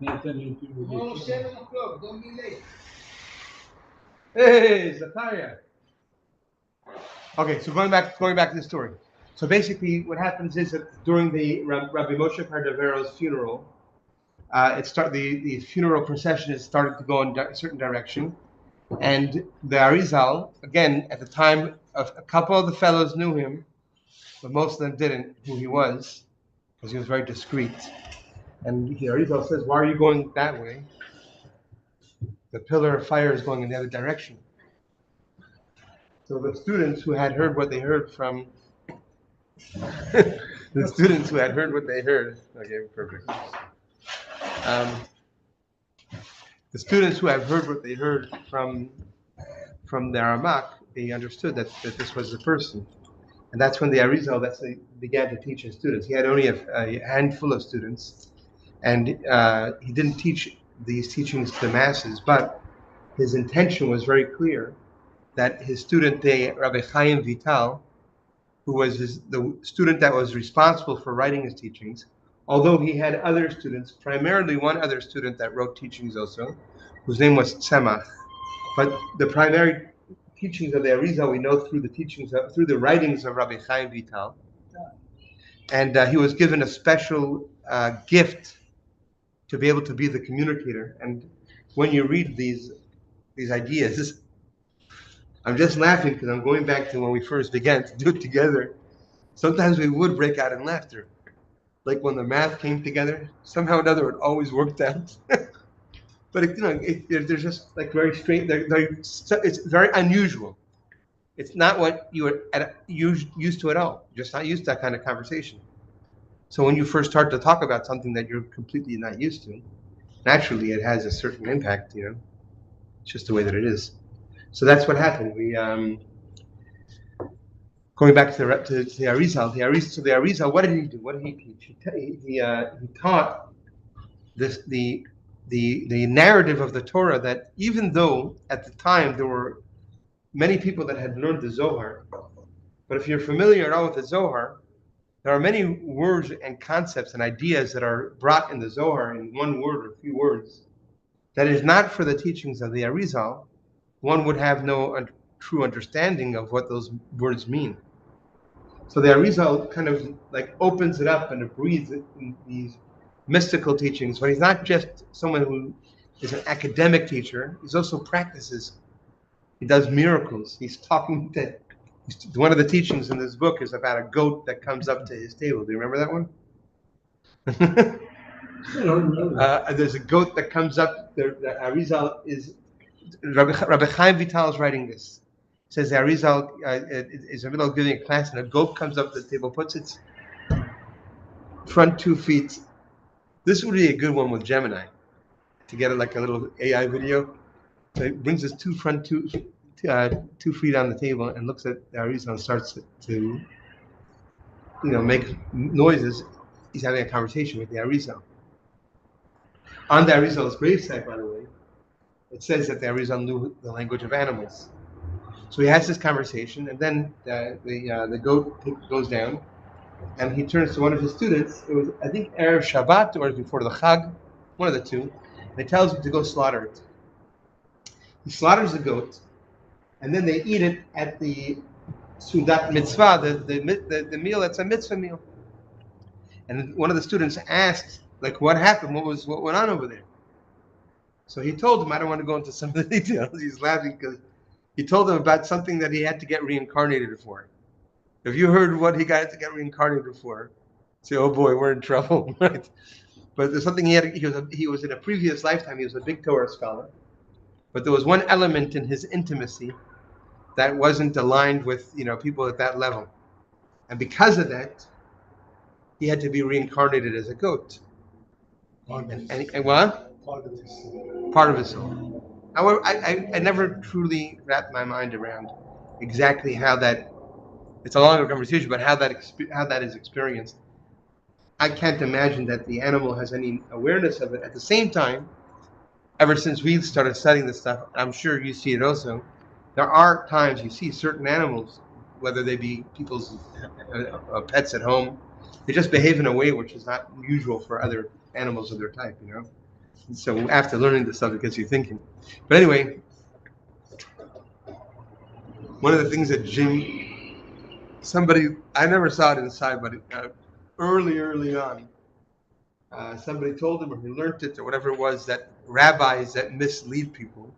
Almost 7 o'clock. Don't be late. Hey, Zakaria. Okay, so going back to the story. So basically, what happens is that during the Rabbi Moshe Cardavero's funeral, the funeral procession is starting to go in a certain direction, and the Arizal, again, at the time, a couple of the fellows knew him, but most of them didn't, who he was, because he was very discreet. And the Arizal says, "Why are you going that way? The pillar of fire is going in the other direction." So the students who had heard what they heard from the students who had heard what they heard. Okay, perfect. The students who have heard what they heard from the Ramak, they understood that this was the person, and that's when the Arizal began to teach his students. He had only a handful of students, and he didn't teach these teachings to the masses, but his intention was very clear that his student, Rabbi Chaim Vital, who was the student that was responsible for writing his teachings, although he had other students, primarily one other student that wrote teachings also, whose name was Tzemach. But the primary teachings of the Arizal we know through the writings of Rabbi Chaim Vital. And he was given a special gift to be able to be the communicator. And when you read these ideas, I'm just laughing because I'm going back to when we first began to do it together. Sometimes we would break out in laughter. Like when the math came together, somehow or another it always worked out. But they're just like very straight. It's very unusual. It's not what you were used to at all. You're just not used to that kind of conversation. So when you first start to talk about something that you're completely not used to, naturally it has a certain impact. It's just the way that it is. So that's what happened. We going back to the Arizal. The Arizal, what did he do? What did he teach? He taught the narrative of the Torah, that even though at the time there were many people that had learned the Zohar, but if you're familiar at all with the Zohar, there are many words and concepts and ideas that are brought in the Zohar in one word or a few words that is not for the teachings of the Arizal. One would have no true understanding of what those words mean. So the Arizal kind of like opens it up and it breathes in these mystical teachings, but he's not just someone who is an academic teacher, he also practices. He does miracles. He's talking to one of the teachings in this book is about a goat that comes up to his table. Do you remember that one? I don't remember. There's a goat that comes up. The Arizal is Rabbi Chaim Vital is writing this. It says the Arizal is in the middle of giving a class, and a goat comes up to the table, puts its front 2 feet. This would be a good one with Gemini to get like a little AI video. So it brings his 2 feet on the table and looks at the Arizal and starts to make noises. He's having a conversation with the Arizal. On the Arizal's gravesite, by the way, it says that the Arizal knew the language of animals. So he has this conversation, and then the goat goes down, and he turns to one of his students. It was, I think, Erev Shabbat or before the Chag, one of the two, and he tells him to go slaughter it. He slaughters the goat, and then they eat it at the Sudat Mitzvah, the meal that's a mitzvah meal. And one of the students asked, like, what happened? What went on over there? So he told him, I don't want to go into some of the details. He's laughing because he told him about something that he had to get reincarnated for. If you heard what he got to get reincarnated for, say, oh boy, we're in trouble, right? But there's something he was in a previous lifetime, he was a big Torah scholar. But there was one element in his intimacy that wasn't aligned with people at that level. And because of that, he had to be reincarnated as a goat. And what? Part of his soul. However, I never truly wrapped my mind around exactly how that. It's a longer conversation, but how that is experienced. I can't imagine that the animal has any awareness of it. At the same time, ever since we started studying this stuff, I'm sure you see it also. There are times you see certain animals, whether they be people's pets at home, they just behave in a way which is not usual for other animals of their type, you know. So after learning this stuff, it gets you thinking. But anyway, one of the things that I never saw it inside, but early on, somebody told him, or he learned it, or whatever it was, that rabbis that mislead people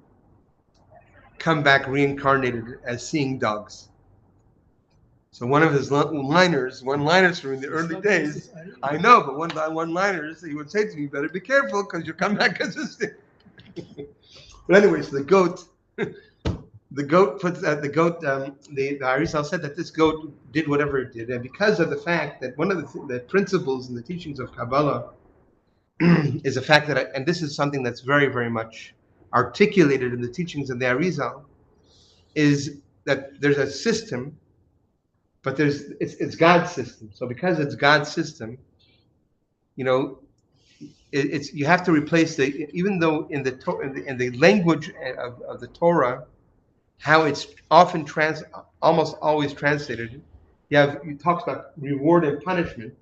come back reincarnated as seeing dogs. So one of his one-liners from the early days, I know, but one-liners, he would say to me, better be careful because you come back as a stick. But anyway, so the goat puts the Arizal said that this goat did whatever it did, and because of the fact that one of the principles in the teachings of Kabbalah is the fact that, and this is something that's very, very much articulated in the teachings of the Arizal, is that there's a system, but it's God's system. So because it's God's system, you know, you have to replace even though in the language of the Torah, how it's often almost always translated, you talk about reward and punishment.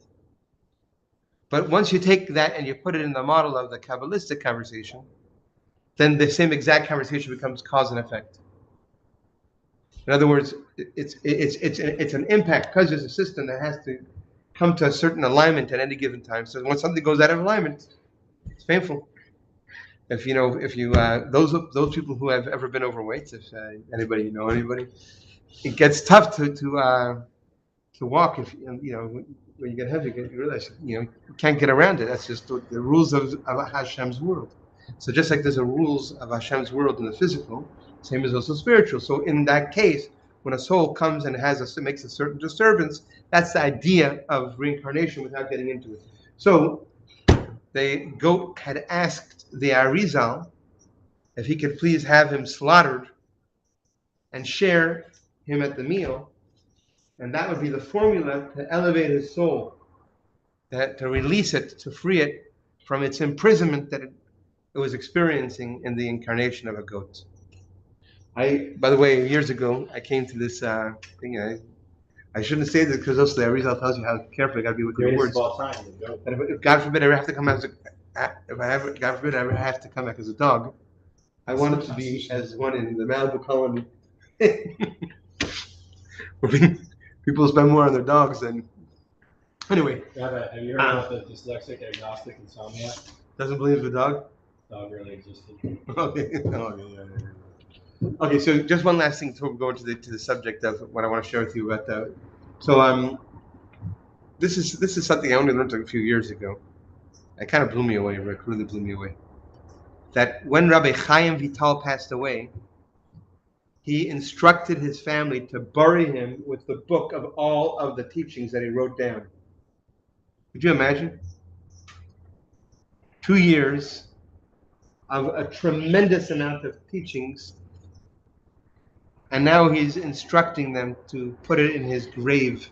But once you take that and you put it in the model of the Kabbalistic conversation, then the same exact conversation becomes cause and effect. In other words, it's an impact because there's a system that has to come to a certain alignment at any given time. So when something goes out of alignment, it's painful. If those people who have ever been overweight, if anybody, it gets tough to walk. If when you get heavy, you realize you can't get around it. That's just the rules of Hashem's world. So just like there's a rules of Hashem's world in the physical, same as also spiritual. So in that case, when a soul comes and makes a certain disturbance, that's the idea of reincarnation without getting into it. So the goat had asked the Arizal if he could please have him slaughtered and share him at the meal, and that would be the formula to elevate his soul, to release it, to free it from its imprisonment that it was experiencing in the incarnation of a goat. By the way, years ago, I came to this thing. I shouldn't say this because also the Arizal tells you how careful you got to be with your words. And if God forbid I ever have to come God forbid I ever have to come back as a dog, I want it to be as one in the Malibu colony. People spend more on their dogs than. Anyway. Have you heard about the dyslexic agnostic insomniac? Doesn't believe the dog? Dog really existed. Okay, so just one last thing before we go into the subject of what I want to share with you about this is something I only learned a few years ago. It kind of blew me away, Rick, really blew me away. That when Rabbi Chaim Vital passed away, he instructed his family to bury him with the book of all of the teachings that he wrote down. Could you imagine? 2 years of a tremendous amount of teachings, and now he's instructing them to put it in his grave.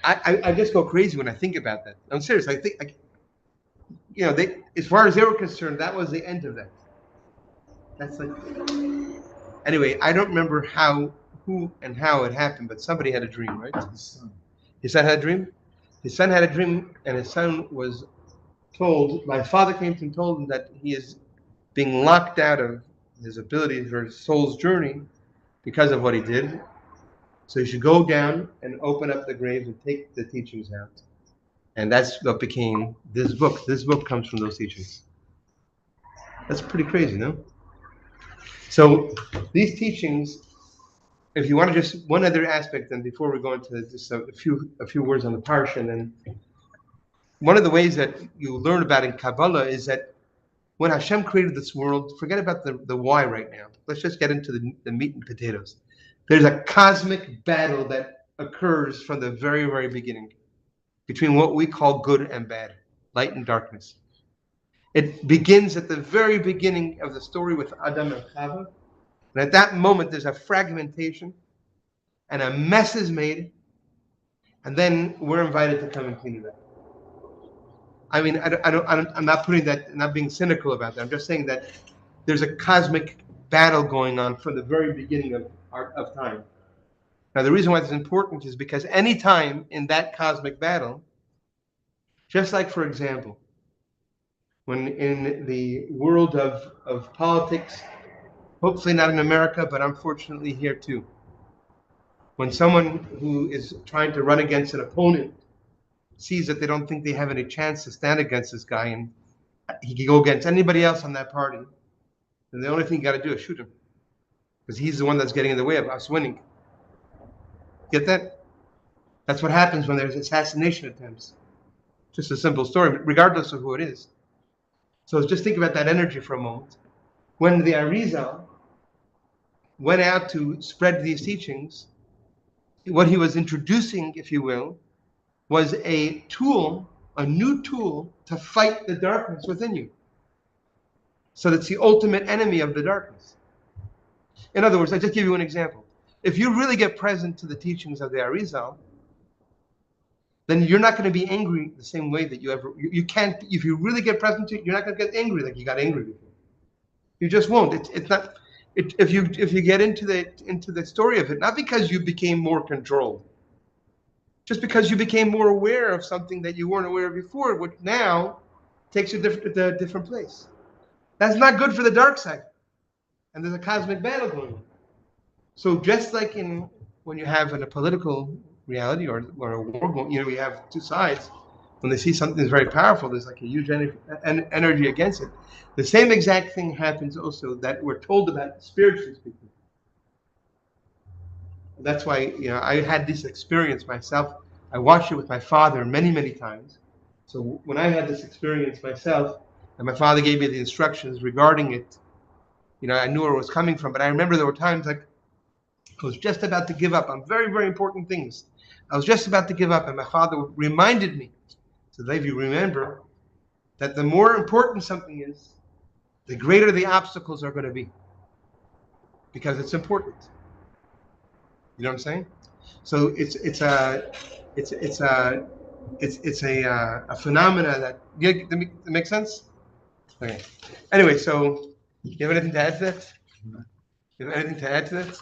I just go crazy when I think about that. I'm serious. I think, as far as they were concerned, that was the end of that. That's like. Anyway, I don't remember who and how it happened, but somebody had a dream, right? His son had a dream? His son had a dream, and his son was told, my father came to him and told him that he is being locked out of his ability for his soul's journey because of what he did. So he should go down and open up the grave and take the teachings out. And that's what became this book. This book comes from those teachings. That's pretty crazy, no? So these teachings, if you want to just one other aspect, and before we go into just a few words on the parsha, and then one of the ways that you learn about in Kabbalah is that when Hashem created this world, forget about the why right now. Let's just get into the meat and potatoes. There's a cosmic battle that occurs from the very, very beginning between what we call good and bad, light and darkness. It begins at the very beginning of the story with Adam and Chava. And at that moment, there's a fragmentation and a mess is made. And then we're invited to come and clean it up. I mean, I'm not putting that, not being cynical about that. I'm just saying that there's a cosmic battle going on from the very beginning of time. Now, the reason why it's important is because any time in that cosmic battle, Just like, for example, when in the world of politics, hopefully not in America, but unfortunately here too, when someone who is trying to run against an opponent sees that they don't think they have any chance to stand against this guy and he can go against anybody else on that party, then the only thing you got to do is shoot him, because he's the one that's getting in the way of us winning. Get that? That's what happens when there's assassination attempts. Just a simple story, regardless of who it is. So just think about that energy for a moment. When the Arizal went out to spread these teachings, what he was introducing, if you will, was a tool, a new tool to fight the darkness within you. So that's the ultimate enemy of the darkness. In other words, I just give you an example. If you really get present to the teachings of the Arizal, then you're not going to be angry the same way that you can't. If you really get present to it, you're not going to get angry like you got angry before. You just won't. It's not. If you get into the story of it, not because you became more controlled, just because you became more aware of something that you weren't aware of before, which now takes you to a different place. That's not good for the dark side, and there's a cosmic battle going on. So just like when you have in a political reality or a war going, we have two sides. When they see something that's very powerful, there's like a huge energy against it. The same exact thing happens also that we're told about spiritually speaking. That's why I had this experience myself. I watched it with my father many, many times. So when I had this experience myself, and my father gave me the instructions regarding it, I knew where it was coming from. But I remember there were times like I was just about to give up on very, very important things. I was just about to give up, and my father reminded me. So Levi, remember that the more important something is, the greater the obstacles are going to be, because it's important. You know what I'm saying? So it's a phenomena that makes sense. Okay. Anyway, so you have anything to add to that? You have anything to add to that?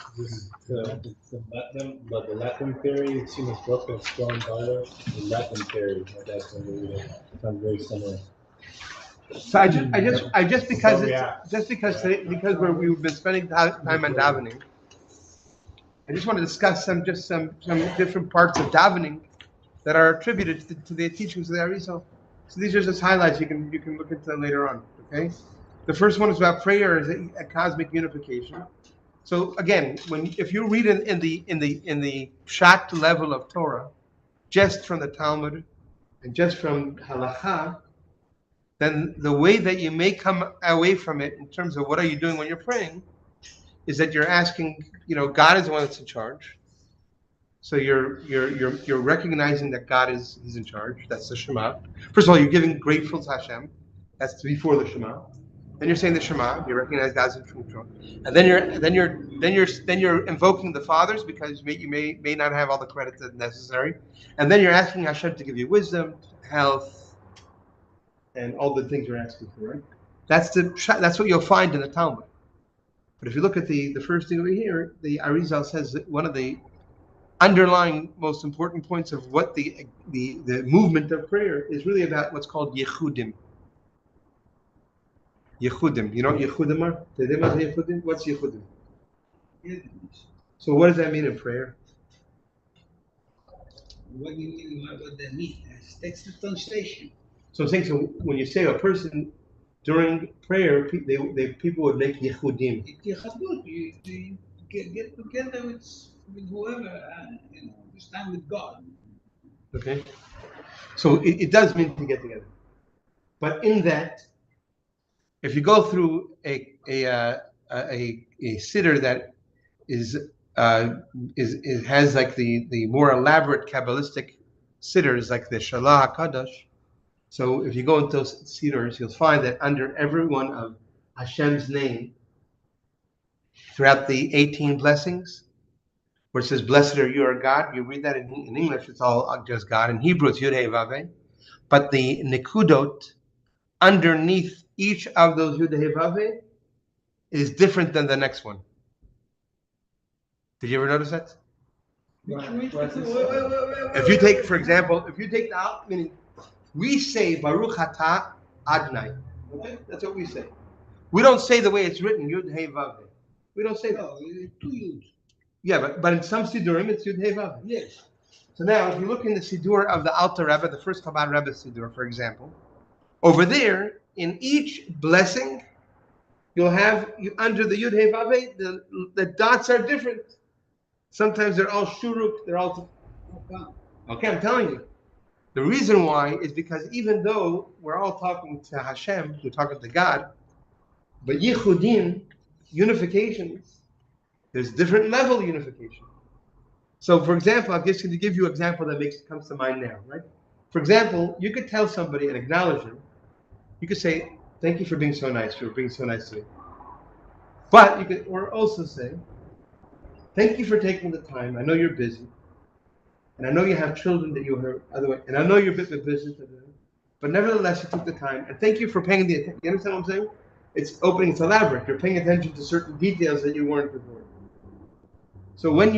The Latin theory, it's seen as book of strong violence. The Latin theory, that's when we read it. Sounds very similar. So because we've been spending time on davening, I just want to discuss some different parts of davening that are attributed to the teachings of the Arizal. So these are just highlights. You can look into them later on. Okay. The first one is about prayer as a cosmic unification. So again, if you read in the pshat level of Torah, just from the Talmud and just from halacha, then the way that you may come away from it in terms of what are you doing when you're praying is that you're asking, God is the one that's in charge. So you're recognizing that God He's in charge. That's the Shema. First of all, you're giving grateful to Hashem. That's before the Shema. Then you're saying the Shema. You recognize God's in control, and then you're invoking the fathers because you may not have all the credit that's necessary, and then you're asking Hashem to give you wisdom, health, and all the things you're asking for. Right? That's what you'll find in the Talmud. But if you look at the first thing over here, the Arizal says that one of the underlying most important points of what the movement of prayer is really about what's called Yechudim. Yechudim. You know what Yechudim are? What's Yechudim? So what does that mean in prayer? What do you mean? What does that mean? That's the translation. So I'm saying, so when you say a person during prayer, people would make Yechudim. You get together with whoever and stand with God. Okay. So it does mean to get together. But in that, if you go through a siddur that has like the more elaborate Kabbalistic siddurs, like the Shalah HaKadosh. So if you go into those siddurs, you'll find that under every one of Hashem's name, throughout the 18 blessings, where it says, "Blessed are you, our God," you read that in English, it's all just God. In Hebrew, it's Yud Hey Vav Hey. But the Nikudot underneath each of those Yud Hey Vav Hey is different than the next one. Did you ever notice that? If you take, for example, the meaning, We say Baruch Atah Adonai. Okay, that's what we say. We don't say the way it's written Yud Hey Vav Hey. We don't say that. No, two Yuds. Yeah, but in some Sidurim it's Yud Hey Vav Hey. Yes. So now, if you look in the Sidur of the Alter Rebbe, the first Chabad Rebbe Sidur, for example, over there, in each blessing, you'll have under the Yud Hey Vav Hey, the dots are different. Sometimes they're all shuruk, they're all. Okay, I'm telling you. The reason why is because even though we're all talking to Hashem, we're talking to God, but yichudim, unifications, there's different level unification. So, for example, I'm just going to give you an example that comes to mind now, right? For example, you could tell somebody and acknowledge them. You could say, "Thank you for being so nice. For being so nice to me." But you could, or also say, "Thank you for taking the time. I know you're busy, and I know you have children that you hurt. Otherwise, and I know you're a bit of business, but nevertheless, you took the time. And thank you for paying the attention." You understand what I'm saying? It's opening. It's elaborate. You're paying attention to certain details that you weren't before. So when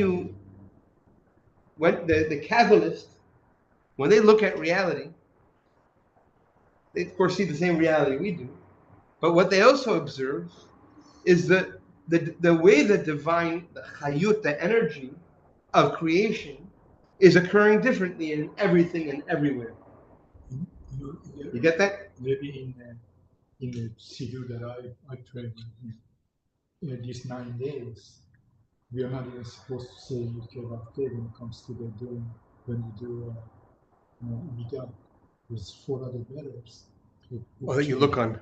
the Kabbalists, when they look at reality, they of course see the same reality we do. But what they also observe is that the way the divine, the chayut, the energy of creation is occurring differently in everything and everywhere. You get that? Maybe in the Siddur that I pray in these 9 days, we are not even supposed to say Yud when it comes to the doing when you do Amidah. There's 4 other letters. Well, that you look on.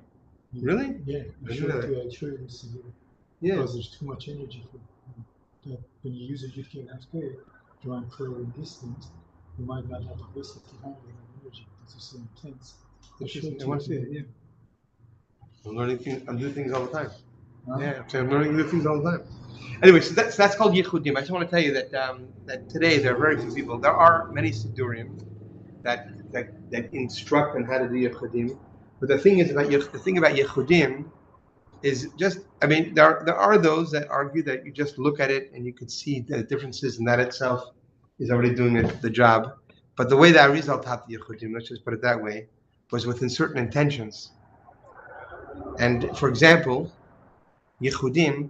Really? Yeah, I show you the Siddur. Yeah. Because there's too much energy for that. When you use a Yud drawing prayer in distance, you might not have the ability to handle that energy because it's so intense. I want to see it, yeah. I'm learning things, I'm doing things all the time. Yeah, I'm learning new things all the time. Anyway, so that's called Yichudim. I just want to tell you that that today there are very few people. There are many Sidurim that instruct on how to do Yichudim. But the thing about Yichudim is just, I mean, there are those that argue that you just look at it and you can see the differences, and that itself is already doing the job. But the way that Arizal taught the Yichudim, let's just put it that way, was within certain intentions. And for example, Yichudim,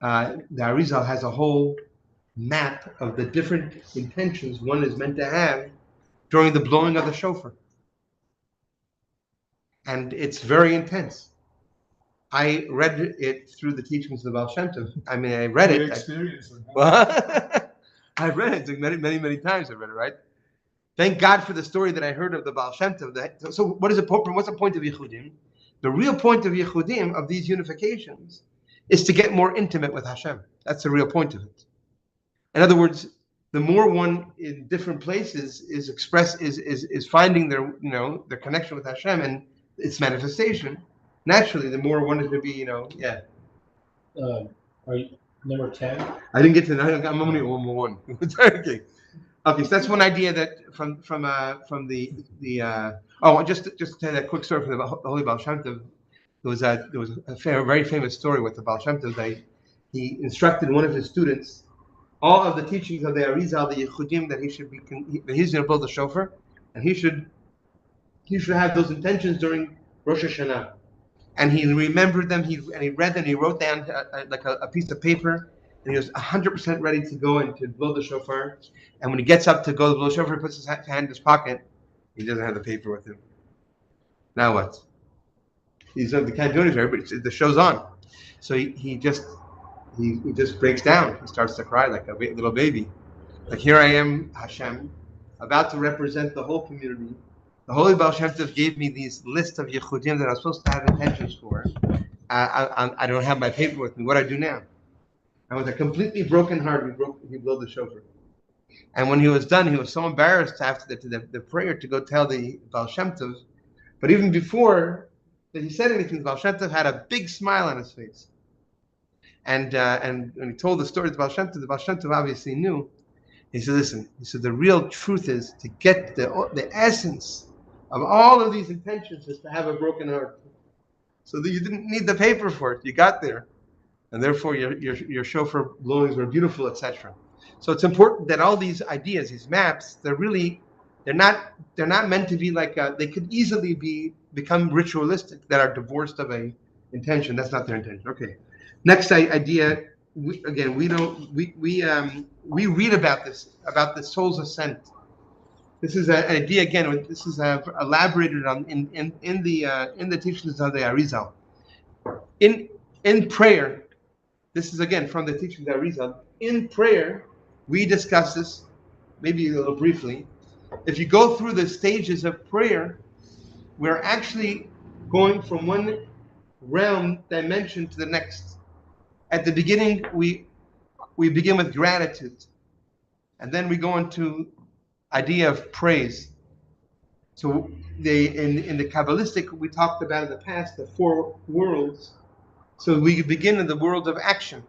the Arizal has a whole map of the different intentions one is meant to have during the blowing of the shofar. And it's very intense. I read it through the teachings of the Baal Shem Tov. I mean, I read it. I read it many, many, many times. I read it, right? Thank God for the story that I heard of the Baal Shem Tov. So what is what's the point of Yichudim? The real point of Yichudim, of these unifications, is to get more intimate with Hashem. That's the real point of it. In other words, the more one in different places is finding their their connection with Hashem and its manifestation, naturally, the more one is going to be Are you number 10? I didn't get to that. I'm only on one. Okay. Okay, so that's one idea that from the just to tell you a quick story from the Holy Baal Shem Tov. There was a very famous story with the Baal Shem Tov that he instructed one of his students all of the teachings of the Arizal, the Yichudim, that he's going to build a shofar, and he should have those intentions during Rosh Hashanah. And he remembered them. He read them. He wrote down like a piece of paper, and he was 100% ready to go and to blow the shofar. And when he gets up to go to blow the shofar, he puts his hand in his pocket. He doesn't have the paper with him. Now what? He can't do anything. But the show's on, so he just breaks down. He starts to cry like a little baby. Like, here I am, Hashem, about to represent the whole community. The Holy Baal Shem Tov gave me these lists of Yichudim that I'm supposed to have intentions for. I don't have my paper with me. What do I do now? And with a completely broken heart, he blew the shofar. And when he was done, he was so embarrassed after the prayer to go tell the Baal Shem Tov. But even before that he said anything, the Baal Shem Tov had a big smile on his face. And when he told the story to the Baal Shem Tov obviously knew. He said, listen, the real truth is to get the essence of all of these intentions is to have a broken heart. So that you didn't need the paper for it. You got there. And therefore your shofar blowings were beautiful, etc. So it's important that all these ideas, these maps, they're really They're not meant to be like they could easily become ritualistic that are divorced of a intention. That's not their intention. Okay. Next idea. We read about the soul's ascent. This is an idea again. This is elaborated on in the teachings of the Arizal. In prayer, this is again from the teachings of the Arizal. In prayer, we discuss this maybe a little briefly. If you go through the stages of prayer, we're actually going from one realm dimension to the next. At the beginning, we begin with gratitude, and then we go into idea of praise. So in the Kabbalistic, we talked about in the past the four worlds. So we begin in the world of action,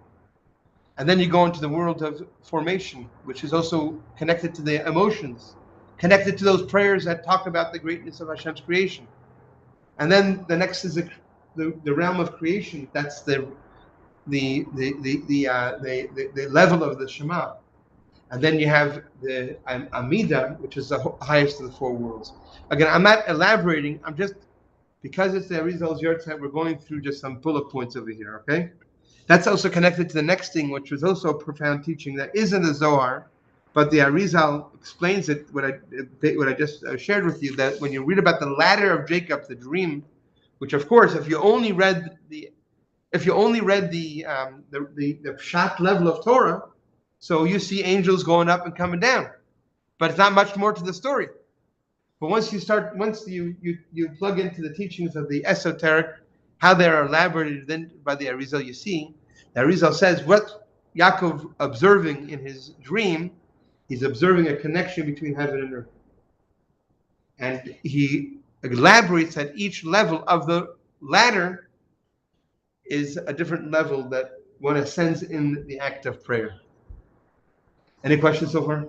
and then you go into the world of formation, which is also connected to the emotions, connected to those prayers that talk about the greatness of Hashem's creation. And then the next is the realm of creation. That's the level of the Shema. And then you have the Amida, which is the highest of the four worlds. Again, I'm not elaborating. I'm just, because it's the Arizal's Yahrzeit, we're going through just some bullet points over here, okay? That's also connected to the next thing, which was also a profound teaching that is in the Zohar, but the Arizal explains it, what I just shared with you, that when you read about the ladder of Jacob, the dream, which of course, if you only read the Pshat level of Torah, so you see angels going up and coming down, but it's not much more to the story. But once you plug into the teachings of the esoteric, how they are elaborated then by the Arizal, you see, the Arizal says what Yaakov observing in his dream, he's observing a connection between heaven and earth. And he elaborates that each level of the ladder is a different level that one ascends in the act of prayer. Any questions so far?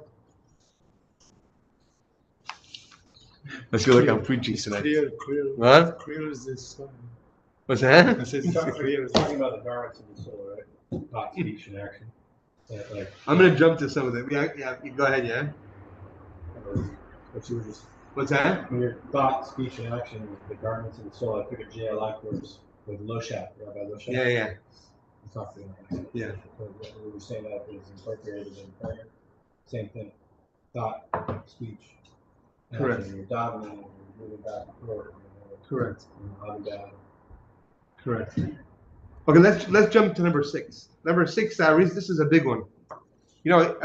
I feel like I'm preaching tonight. Clear. What? Clear as the sun. What's that? It's clear. Talking about the garments of the soul, right? Thought, speech, and action. Like, I'm going to jump to some of them. Yeah, you go ahead, yeah. what you were just, What's that? when your thought, speech, and action was the garments of the soul, I figured JLI was with Loshat, Rabbi Loshat. Yeah. You talked about that. Yeah. We were saying that is incorporated in prayer. Same thing. Thought, speech, Correct. action. You're davening, you're moving back and forth. Correct. Down. Correct. Okay, let's jump to number 6. Number 6, this is a big one. You know,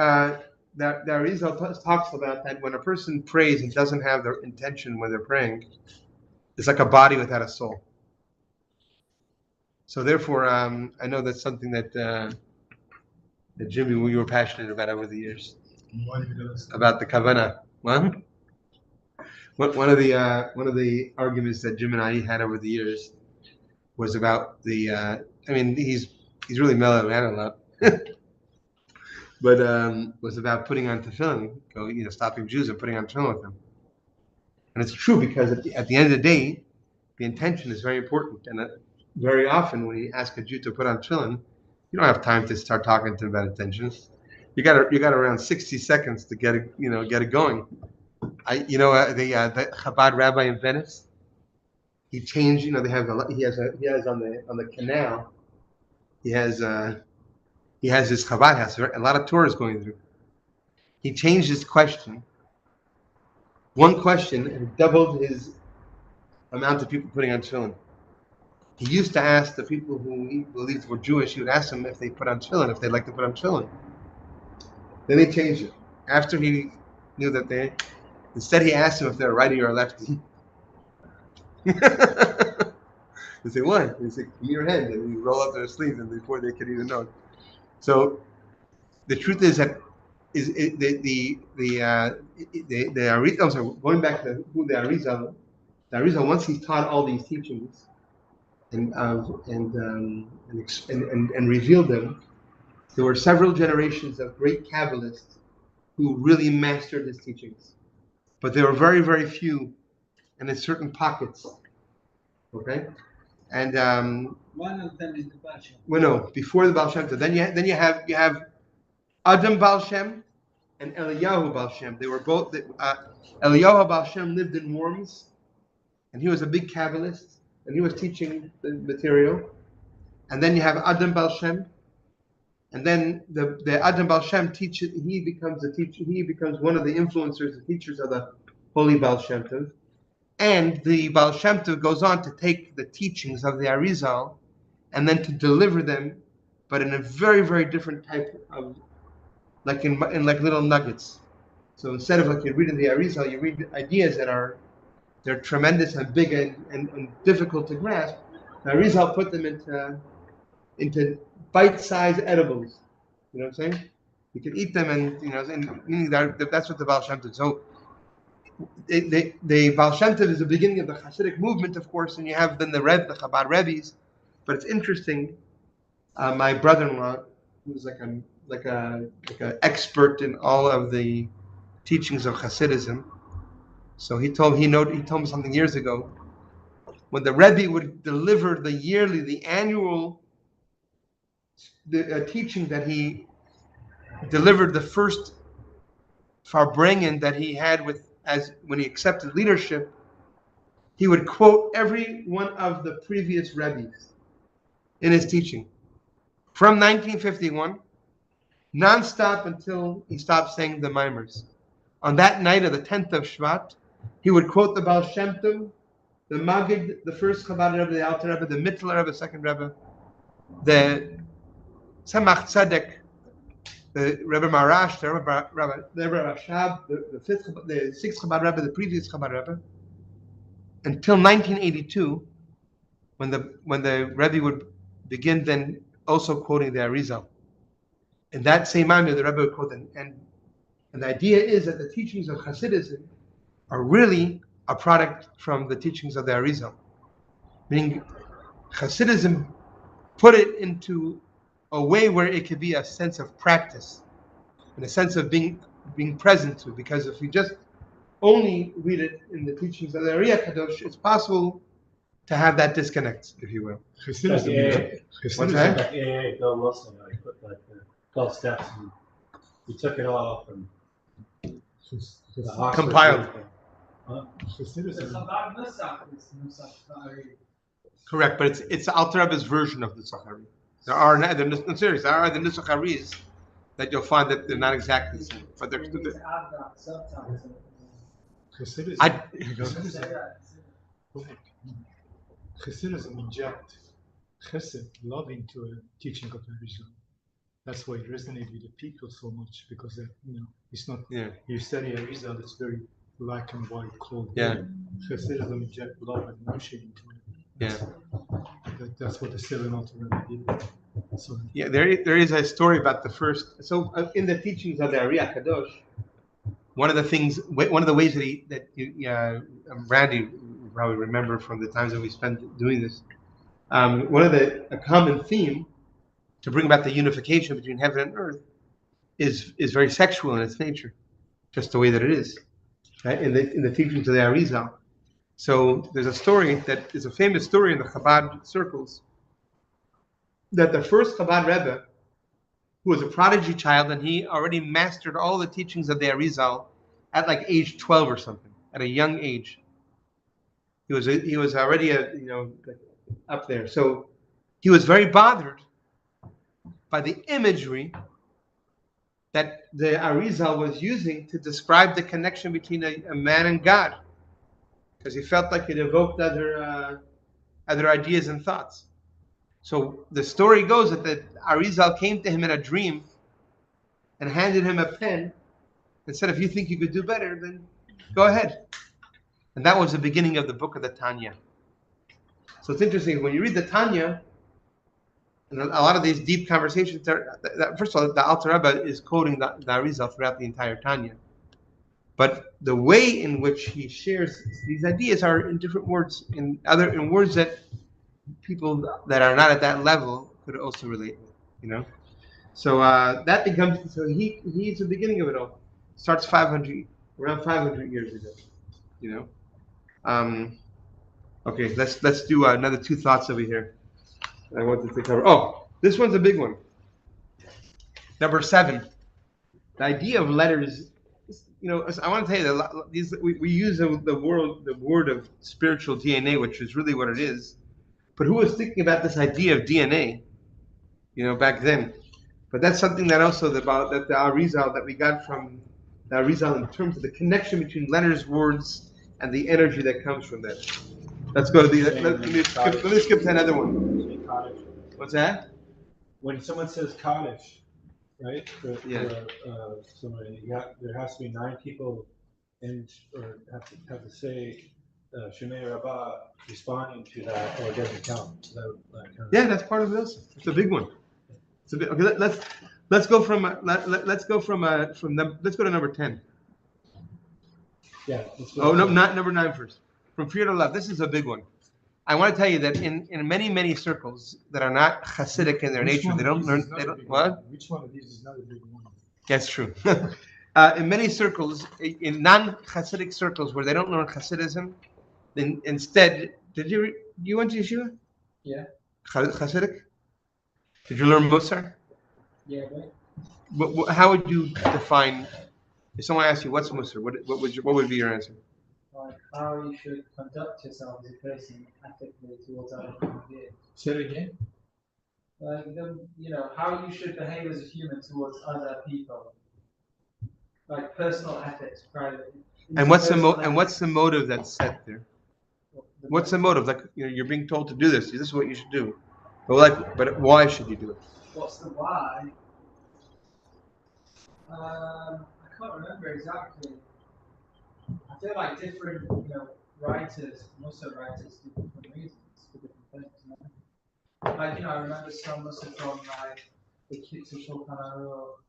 the Arizal talks about that when a person prays and doesn't have their intention when they're praying, it's like a body without a soul. So therefore, I know that's something that Jimmy, you were passionate about over the years, about the kavanah. What? One of the arguments that Jim and I had over the years was about the. I mean, he's really mellowed out a lot, but was about putting on tefillin, stopping Jews and putting on tefillin with them. And it's true because at the end of the day, the intention is very important. And very often when you ask a Jew to put on tefillin, you don't have time to start talking to them about intentions. You got around 60 seconds to get it going. The Chabad rabbi in Venice, he changed. He has on the canal. He has his Chabad house. A lot of tourists going through. He changed his question. One question and doubled his amount of people putting on tefillin. He used to ask the people who he believed were Jewish. He would ask them if they put on tefillin, if they'd like to put on tefillin. Then he changed it after he knew that instead he asked them if they're righty or lefty. They say, what? They say, give me your hand, and you roll up their sleeves, and before they could even know. So the truth is that going back to who the Arizal, once he taught all these teachings and revealed them, there were several generations of great Kabbalists who really mastered his teachings, but there were very, very few, and in certain pockets. Okay, and one of them is the Baal Shem. well, no, before the Baal Shem Tov. Then you have Adam Baal Shem and Eliyahu Baal Shem. They were both. Eliyahu Baal Shem lived in Worms, and he was a big Kabbalist, and he was teaching the material. And then you have Adam Baal Shem, and then the Adam Baal Shem teaches. He becomes a teacher. He becomes one of the influencers, the teachers of the Holy Baal Shem Tov. And the Baal Shem Tov goes on to take the teachings of the Arizal and then to deliver them, but in a very, very different type of, like in like little nuggets. So instead of like you read in the Arizal, you read ideas that they're tremendous and big and difficult to grasp. The Arizal put them into bite-sized edibles. You know what I'm saying? You can eat them, and meaning that's what the Baal Shem Tov. So the Baal Shem Tov is the beginning of the Hasidic movement, of course, and you have then the Chabad Rebbe's. But it's interesting. My brother-in-law, who's like an expert in all of the teachings of Hasidism, so he told me something years ago. When the Rebbe would deliver the annual teaching that he delivered, the first Farbrengen that he had when he accepted leadership, he would quote every one of the previous Rebbe's in his teaching from 1951, non-stop until he stopped saying the Maimers. On that night of the 10th of Shvat, he would quote the Baal Shem Tov, the Magid, the first Chabad Rebbe, the Alter Rebbe, the Mittler Rebbe, the second Rebbe, the Tzemach Tzedek, the Rebbe Marash, the Rebbe Rashab, the sixth Chabad Rebbe, the previous Chabad Rebbe, until 1982, when the Rebbe would begin then also quoting the Arizal. In that same Amir, the Rebbe would quote them. And the idea is that the teachings of Hasidism are really a product from the teachings of the Arizal. Meaning, Hasidism put it into a way where it could be a sense of practice, and a sense of being present to. Because if you just only read it in the teachings of the Ariya Kadosh, it's possible to have that disconnect, if you will. Hasidism. What's that? Like AA, Bill Wilson, he put like the 12 steps, and he took it all from the Oxford Compiled. thing. Huh? Hasidism. Correct, but it's Alter Rebbe's version of the Zachari. There are the Nusach that you'll find that they're not exactly the same, but they're. Hasidism inject chesed, love into a teaching of Arizal. That's why it resonates with the people so much, because it's not. Yeah. You study Arizal, it's very black and white, cold. Yeah. Hasidism inject love and emotion into it. Yeah. That's what the seven Alter Rebbe did. So Yeah, there is a story about the first. So in the teachings of the Ariya Kadosh, one of the ways that Randy you probably remember from the times that we spent doing this, a common theme to bring about the unification between heaven and earth is very sexual in its nature, just the way that it is, right? In the teachings of the Arizal. So there's a story that is a famous story in the Chabad circles, that the first Chabad Rebbe, who was a prodigy child, and he already mastered all the teachings of the Arizal at like age 12 or something, at a young age. He was already up there. So he was very bothered by the imagery that the Arizal was using to describe the connection between a man and God, because he felt like it evoked other ideas and thoughts. So the story goes that the Arizal came to him in a dream and handed him a pen and said, if you think you could do better, then go ahead. And that was the beginning of the book of the Tanya. So it's interesting, when you read the Tanya, and a lot of these deep conversations, first of all, the Alter Rebbe is quoting the Arizal throughout the entire Tanya. But the way in which he shares these ideas are in different words, in words that people that are not at that level could also relate with, So that becomes, so he's the beginning of it all. Starts around 500 years ago, Okay, let's do another two thoughts over here I wanted to cover. Oh, this one's a big one. Number 7. The idea of letters, I want to tell you that we use the word of spiritual DNA, which is really what it is. But who was thinking about this idea of DNA, back then? But that's something that also the Arizal that we got from the Arizal in terms of the connection between letters, words, and the energy that comes from that. Let's go to let me skip to another one. What's that? When someone says Kaddish, right? Yeah. Somebody, there has to be 9 people or have to say Shemay Rabbah responding to that, or it doesn't count. Yeah, that's part of this. It's a big one. It's a big, okay. Let's go from let's go to number 10. Yeah. Oh no, not number 9 first. From fear to love. This is a big one. I want to tell you that in many circles that are not Hasidic in their nature, they don't learn. They don't what? Which one of these is not a big one? That's true. In many circles, in non-Hasidic circles where they don't learn Hasidism, then instead, you went to yeshiva? Yeah. Hasidic? Did you learn Musar? Yeah, right. How would you define? If someone asks you what's Musar, what would be your answer? Like how you should conduct yourself as a person ethically towards other human beings. Say it again. Like how you should behave as a human towards other people. Like personal ethics, private. And what's the motive that's set there? What's the motive? Like you're being told to do this. This is what you should do. But why should you do it? What's the why? I can't remember exactly. I feel like different, writers, Muslim writers, do different reasons for different things. Like, I remember some Muslim from like the Kitzur Shulchan Aruch,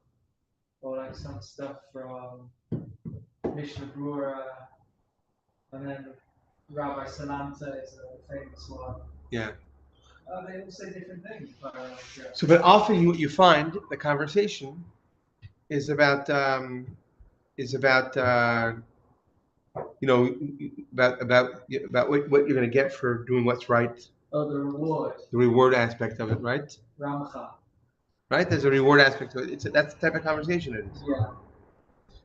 or like some stuff from Mishnah Brura, and then Rabbi Salanta is a famous one. Yeah. They all say different things. But often what you find the conversation is about about what you're going to get for doing what's right. Oh, the reward. The reward aspect of it, right? Ramcha. Right? There's a reward aspect to it. That's the type of conversation it is. Yeah.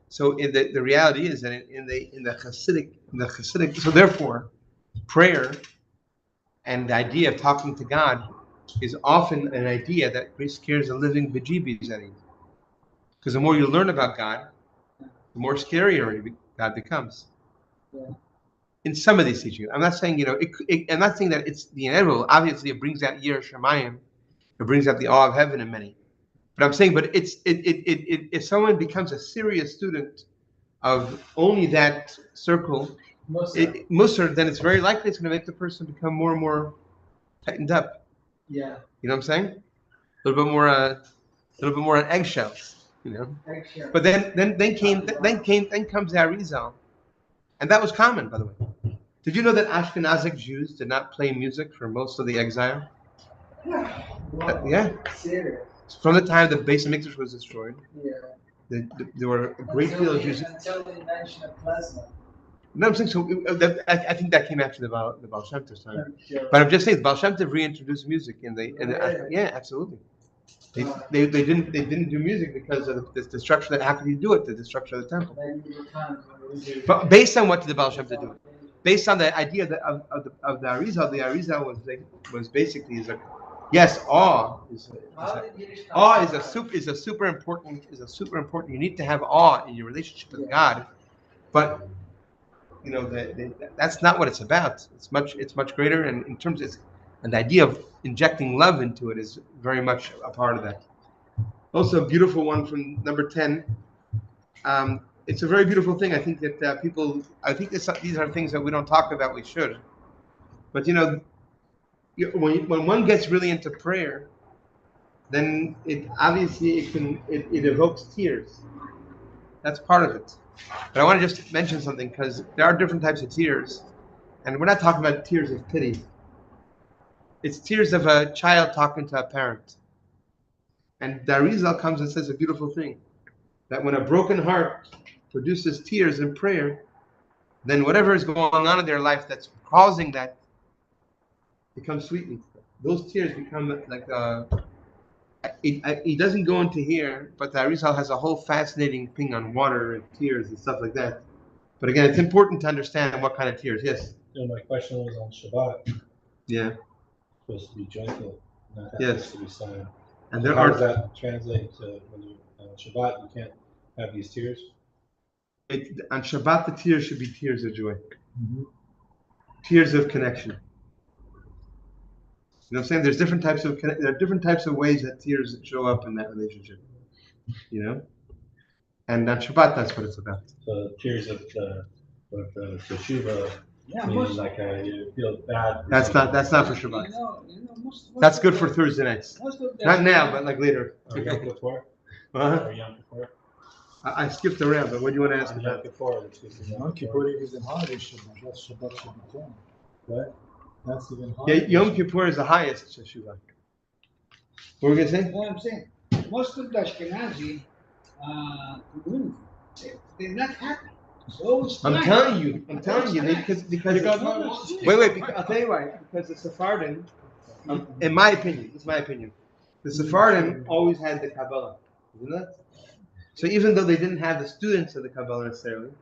So the reality is that in the Hasidic, so therefore, prayer and the idea of talking to God is often an idea that scares the living bejeebies out of you. Because the more you learn about God, the more scarier God becomes. Yeah. In some of these teachings, I'm not saying I'm not saying that it's the inevitable. Obviously, it brings out Yirah Shamayim, it brings out the awe of heaven in many. But I'm saying, if someone becomes a serious student of only that circle, Musar, then it's very likely it's going to make the person become more and more tightened up. Yeah. You know what I'm saying? A little bit more on eggshells. Eggshells. But then comes Arizal, and that was common, by the way. Did you know that Ashkenazic Jews did not play music for most of the exile? Wow. Yeah. Serious. From the time the Beis Hamikdash was destroyed. Yeah. There were a great deal of Jews. Until the invention of klezmer. No, I'm saying so. I think that came after the Baal Shem Tov's time. Sure. But I'm just saying, the Baal Shem Tov reintroduced music yeah, absolutely. They didn't do music because of the destruction. How could you do it? The destruction of the temple. But based on what did the Baal Shem Tov do? Based on the idea of the Arizal was basically yes, awe is a super important. You need to have awe in your relationship with God, but that's not what it's about. It's much greater, and in terms of and the idea of injecting love into it is very much a part of that. Also, a beautiful one from number 10. It's a very beautiful thing. I think that people. I think these are things that we don't talk about. We should, but when one gets really into prayer, then it evokes tears. That's part of it. But I want to just mention something because there are different types of tears, and we're not talking about tears of pity. It's tears of a child talking to a parent. And the Arizal comes and says a beautiful thing, that when a broken heart produces tears in prayer, then whatever is going on in their life that's causing that becomes sweetened. Those tears become like He doesn't go into here, but the Arizal has a whole fascinating thing on water and tears and stuff like that. But again, it's important to understand what kind of tears. Yes. My question was on Shabbat. Yeah. Supposed to be joyful, not Yes. supposed to be sad. And there How are does that translate to when you Shabbat? You can't have these tears. on Shabbat the tears should be tears of joy, Mhm. tears of connection. You know what I'm saying? There are different types of ways that tears show up in that relationship. You know, and on Shabbat that's what it's about. So tears of the teshuva, Yeah, meaning like you feel bad. For That's something. not for Shabbat. Most That's of good the- for Thursday nights. Most of the Not now, but like later. Or Yom Kippur. Uh-huh. Or Yom Kippur. I skipped around, but what do you want to ask On about? Yom Kippur, which is Yom Kippur is a holiday Shabbat. That's Shabbat Shabbaton. What? That's even Yeah, holiday. Yom Kippur is the highest Teshuvah. What were we gonna say? What I'm saying, most of the Ashkenazi community, they're not happy. It's always I'm crying. telling you, because wait, I'll tell you why. Because the Sephardim, in my opinion, this is my opinion, the Sephardim always had the Kabbalah, isn't it? So even though they didn't have the students of the Kabbalah necessarily,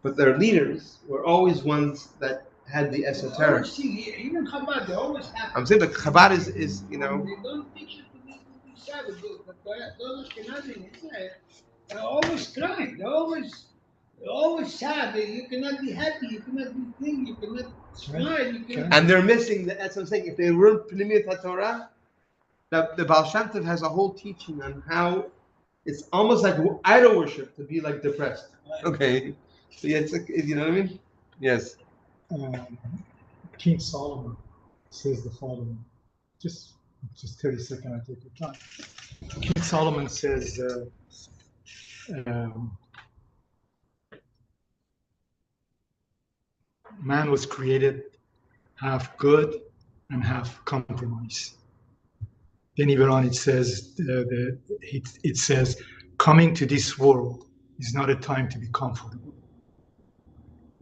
but their leaders were always ones that had the esoteric. Even Chabad, they're always happy. I'm saying that Chabad is you know. They don't teach you to be sad. Those Ashkenazi in Israel, they're always crying. They're always sad. You cannot be happy. You cannot be thinking. You cannot smile. You cannot. And they're missing. That's what I'm saying. If they learn Pnimiyat HaTorah, the Baal Shem Tov has a whole teaching on how it's almost like idol worship to be like depressed. Okay, so yeah, it's like, you know what I mean? Yes. King Solomon says the following. Just 30 seconds, I take your time. King Solomon says, man was created half good and half compromise. Then even on it says, it says, coming to this world is not a time to be comfortable.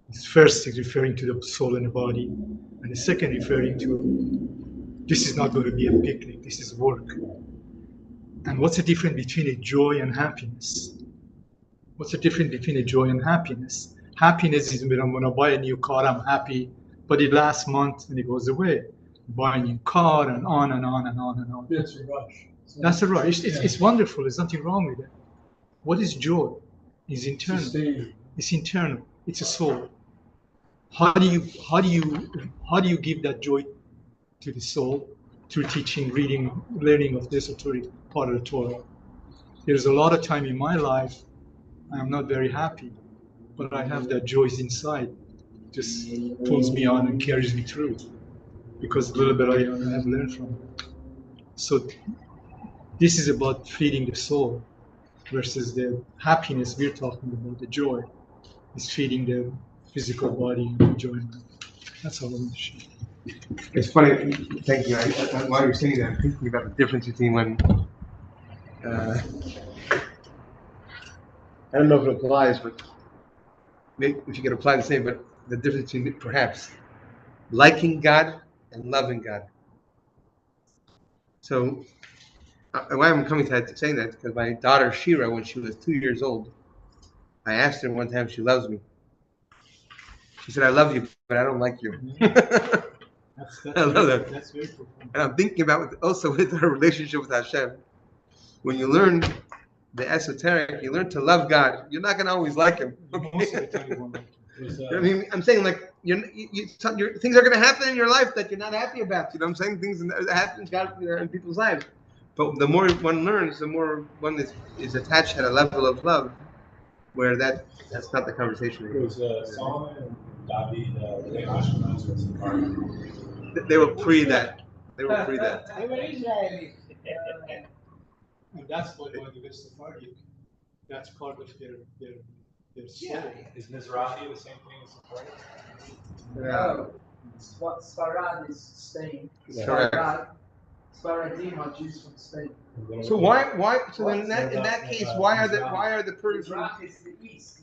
It's first referring to the soul and the body, and the second referring to this is not going to be a picnic, this is work. And what's the difference between a joy and happiness? What's the difference between a joy and happiness? Happiness is when I'm going to buy a new car, I'm happy, but it lasts months and it goes away. Buy a new car and on and on and on and on. It's a rush. That's a rush. It's wonderful. There's nothing wrong with it. What is joy? It's internal. It's internal. It's a soul. How do you give that joy to the soul? Through teaching, reading, learning of the esoteric part of the Torah. There's a lot of time in my life I am not very happy, but I have that joy inside. Just pulls me on and carries me through, because a little bit I have learned from it. So this is about feeding the soul, versus the happiness we're talking about. The joy is feeding the physical body and enjoyment. That's all I want to share. It's funny. Thank you. While you're saying that, I'm thinking about the difference between when. I don't know if it applies, but maybe if you can apply the same, but the difference between perhaps liking God and loving God. So, why I'm coming to saying that, because my daughter Shira, when she was 2 years old, I asked her one time if she loves me. She said, "I love you, but I don't like you." I love that. That's very profound. And I'm thinking about also with her relationship with Hashem. When you learn the esoteric, you learn to love God. You're not going to always like Him. Most of the time you won't like it. I mean, I'm saying like things are going to happen in your life that you're not happy about. You know what I'm saying? Things that happen in people's lives. But the more one learns, the more one is attached at a level of love where that's not the conversation It anymore. was Solomon and David, they Ashkenaz was the part. They were pre that. They were pre that. They were Israelis. And that's what the Sephardic, that's part of their soul. Yeah. Is Mizrahi the same thing as Sephardi? No. Sfarad is Spain. Correct. Sfaradim are Jews from Spain. So why? So in that case, why are the Persians? Mizrach is the east.